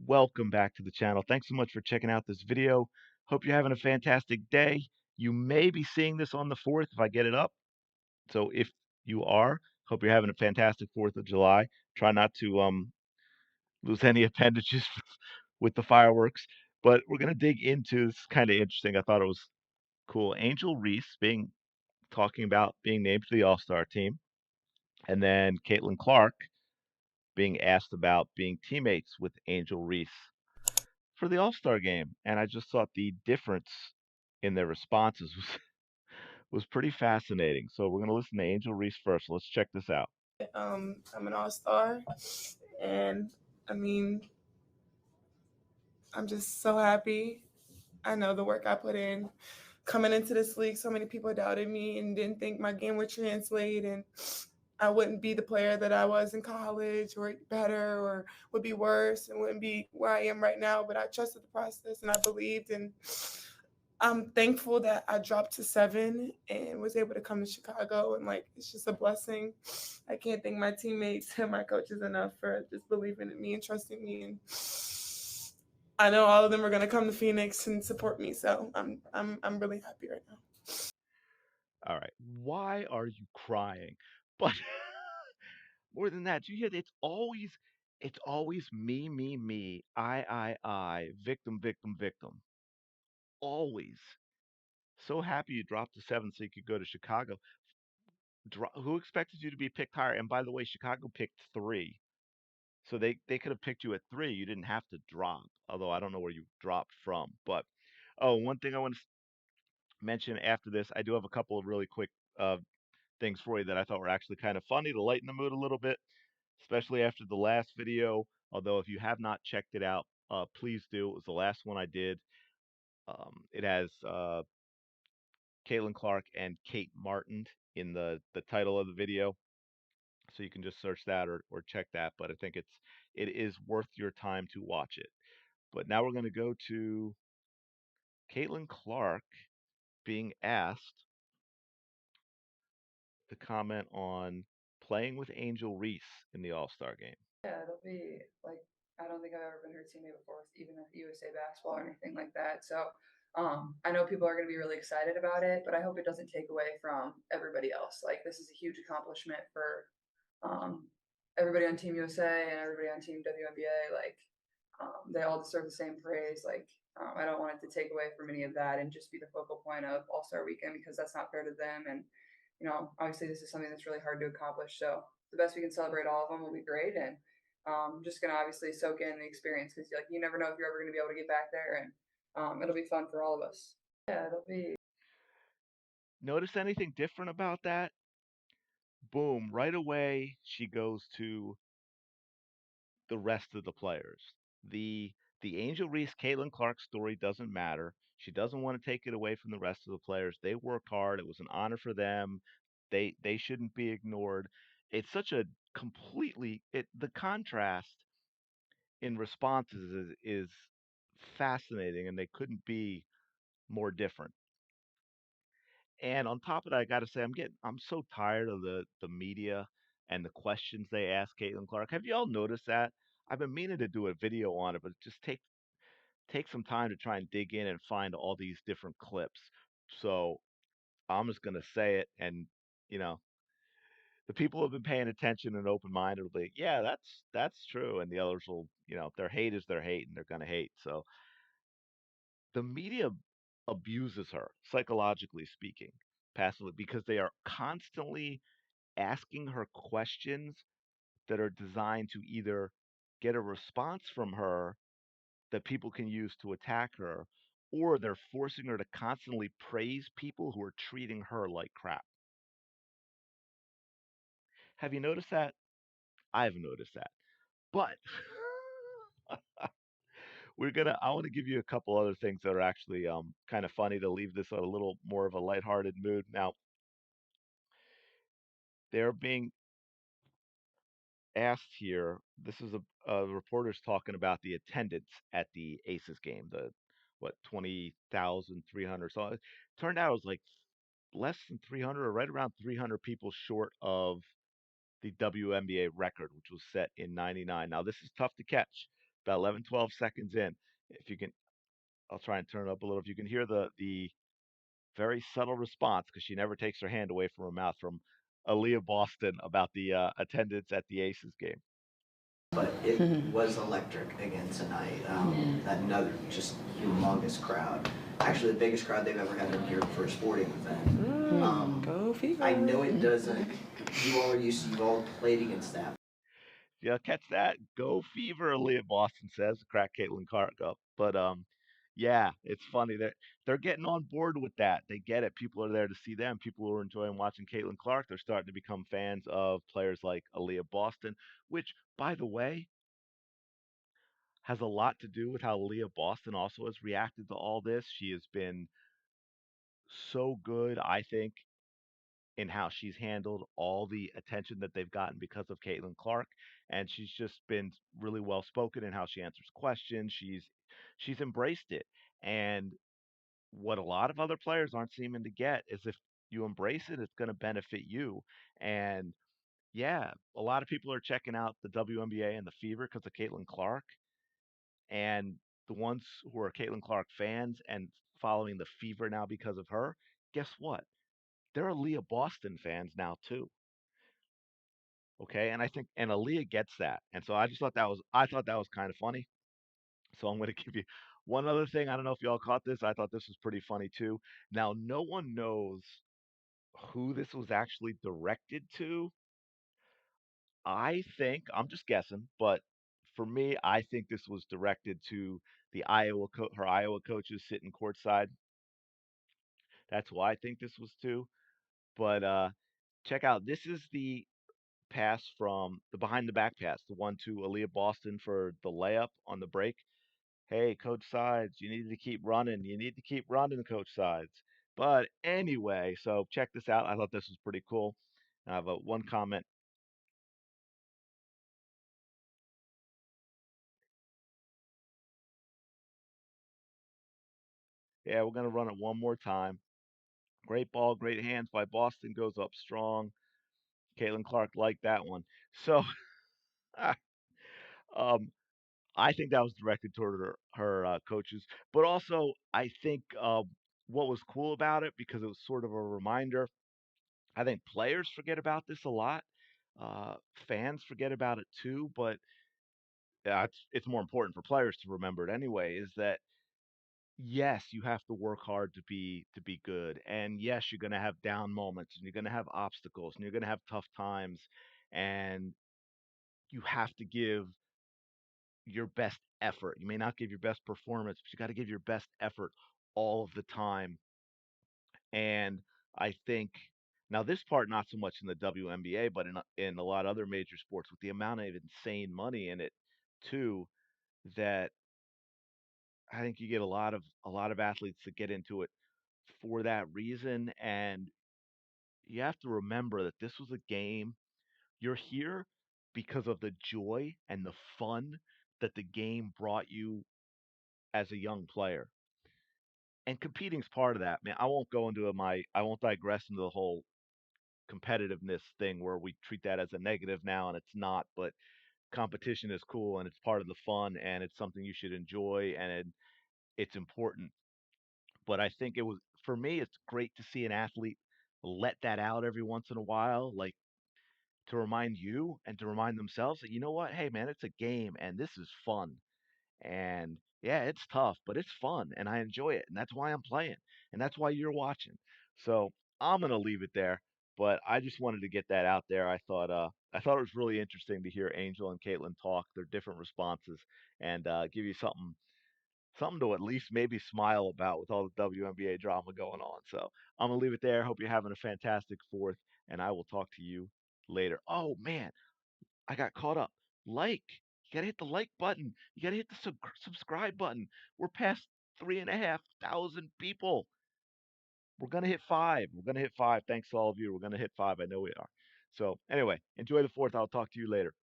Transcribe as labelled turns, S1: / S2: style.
S1: welcome back to the channel. Thanks so much for checking out this video. Hope you're having a fantastic day. You may be seeing this on the 4th if I get it up. So if you are, hope you're having a fantastic 4th of July. Try not to lose any appendages with the fireworks. But we're gonna dig into this. Kind of interesting. I thought it was cool. Angel Reese being talking about being named to the All-Star team, and then Caitlin Clark being asked about being teammates with Angel Reese for the All-Star game, and I just thought the difference in their responses was was pretty fascinating. So we're gonna listen to Angel Reese first. Let's check this out.
S2: I'm an all-star, and I mean, I'm just so happy. I know the work I put in coming into this league. So many people doubted me and didn't think my game would translate, and I wouldn't be the player that I was in college, or better, or would be worse, and wouldn't be where I am right now. But I trusted the process, and I believed, and I'm thankful that I dropped to 7 and was able to come to Chicago. And like, it's just a blessing. I can't thank my teammates and my coaches enough for just believing in me and trusting me. And I know all of them are going to come to Phoenix and support me. So I'm really happy right now.
S1: All right. Why are you crying? But more than that, you hear it's always me, me, me, I, victim, victim, victim. Always. So happy you dropped to 7 so you could go to Chicago. Who expected you to be picked higher? And by the way, Chicago picked 3. So they could have picked you at 3. You didn't have to drop, although I don't know where you dropped from. But oh, one thing I want to mention after this, I do have a couple of really quick uh, things for you that I thought were actually kind of funny to lighten the mood a little bit, especially after the last video. Although if you have not checked it out, please do. It was the last one I did. It has Caitlin Clark and Kate Martin in the title of the video, so you can just search that or check that. But I think it is worth your time to watch it. But now we're going to go to Caitlin Clark being asked to comment on playing with Angel Reese in the All Star game.
S3: Yeah, it'll be like I don't think I've ever been her teammate before, even at USA basketball or anything like that. So I know people are going to be really excited about it, but I hope it doesn't take away from everybody else. Like this is a huge accomplishment for um, everybody on Team USA and everybody on Team WNBA. Like they all deserve the same praise. Like I don't want it to take away from any of that and just be the focal point of All Star Weekend because that's not fair to them. And obviously this is something that's really hard to accomplish. So the best we can celebrate all of them will be great. And just gonna obviously soak in the experience because like you never know if you're ever gonna be able to get back there, and it'll be fun for all of us. Yeah, it'll be.
S1: Notice anything different about that? Boom, right away she goes to the rest of the players. The Angel Reese Caitlin Clark story doesn't matter. She doesn't want to take it away from the rest of the players. They worked hard. It was an honor for them. They shouldn't be ignored. It's such a completely the contrast in responses is fascinating, and they couldn't be more different. And on top of that, I got to say, I'm so tired of the media and the questions they ask Caitlin Clark. Have you all noticed that? I've been meaning to do a video on it, but just take some time to try and dig in and find all these different clips. So I'm just gonna say it, and you know, the people who have been paying attention and open minded will be, yeah, that's true, and the others will, if their hate is their hate, and they're gonna hate. So the media abuses her psychologically speaking, passively, because they are constantly asking her questions that are designed to either get a response from her that people can use to attack her, or they're forcing her to constantly praise people who are treating her like crap. Have you noticed that? I've noticed that. But I want to give you a couple other things that are actually kind of funny to leave this a little more of a lighthearted mood. Now, they're being asked here. This is a reporter's talking about the attendance at the Aces game. The what 20,300. So it turned out it was like less than 300, or right around 300 people short of the WNBA record, which was set in '99. Now this is tough to catch. about 11, 12 seconds in. If you can, I'll try and turn it up a little. If you can hear the very subtle response, because she never takes her hand away from her mouth, from Aaliyah Boston about the attendance at the Aces game.
S4: But it was electric again tonight. Another just humongous crowd. Actually, the biggest crowd they've ever had in here for a sporting event.
S2: Go Fever.
S4: I know it doesn't. You all are used to. You all played against that.
S1: Yeah, catch that. Go Fever, Aaliyah Boston says, crack Caitlin Clark up. But yeah, it's funny. They're getting on board with that. They get it. People are there to see them. People who are enjoying watching Caitlin Clark, they're starting to become fans of players like Aaliyah Boston, which, by the way, has a lot to do with how Aaliyah Boston also has reacted to all this. She has been so good, I think, in how she's handled all the attention that they've gotten because of Caitlin Clark, and she's just been really well spoken in how she answers questions. She's embraced it, and what a lot of other players aren't seeming to get is if you embrace it, it's going to benefit you. And yeah, a lot of people are checking out the WNBA and the Fever because of Caitlin Clark, and the ones who are Caitlin Clark fans and following the Fever now because of her, guess what? They're Aaliyah Boston fans now too. Okay, and I think and Aaliyah gets that, and so I thought that was kind of funny. So I'm going to give you one other thing. I don't know if y'all caught this. I thought this was pretty funny too. Now no one knows who this was actually directed to. I think I'm just guessing, but for me, I think this was directed to her Iowa coaches sitting courtside. That's why I think this was too. But check out, this is the pass from the behind the back pass, the one to Aaliyah Boston for the layup on the break. Hey, Coach Sides, you need to keep running. You need to keep running, Coach Sides. But anyway, so check this out. I thought this was pretty cool. I have one comment. Yeah, we're gonna run it one more time. Great ball, great hands by Boston. Goes up strong. Caitlin Clark liked that one. So, um, I think that was directed toward her coaches, but also I think what was cool about it because it was sort of a reminder. I think players forget about this a lot. Uh, Fans forget about it too, but it's more important for players to remember it anyway. Is that yes, you have to work hard to be good, and yes, you're going to have down moments, and you're going to have obstacles, and you're going to have tough times, and you have to give your best effort. You may not give your best performance, but you got to give your best effort all of the time. And I think now this part not so much in the WNBA, but in a lot of other major sports with the amount of insane money in it too, that I think you get a lot of athletes that get into it for that reason. And you have to remember that this was a game. You're here because of the joy and the fun that the game brought you as a young player. And competing's part of that. Man, I won't digress into the whole competitiveness thing where we treat that as a negative now and it's not, but competition is cool and it's part of the fun and it's something you should enjoy and it's important. But I think it was for me it's great to see an athlete let that out every once in a while, like to remind you and to remind themselves that you know what, hey man, it's a game and this is fun. And yeah, it's tough, but it's fun and I enjoy it. And that's why I'm playing. And that's why you're watching. So I'm gonna leave it there. But I just wanted to get that out there. I thought it was really interesting to hear Angel and Caitlin talk, their different responses, and give you something to at least maybe smile about with all the WNBA drama going on. So I'm gonna leave it there. Hope you're having a fantastic fourth, and I will talk to you later. Oh man, I got caught up. Like, you gotta hit the like button. You gotta hit the subscribe button. We're past 3,500 people. We're gonna hit five. We're gonna hit five. Thanks to all of you. We're gonna hit five. I know we are. So anyway, enjoy the fourth. I'll talk to you later.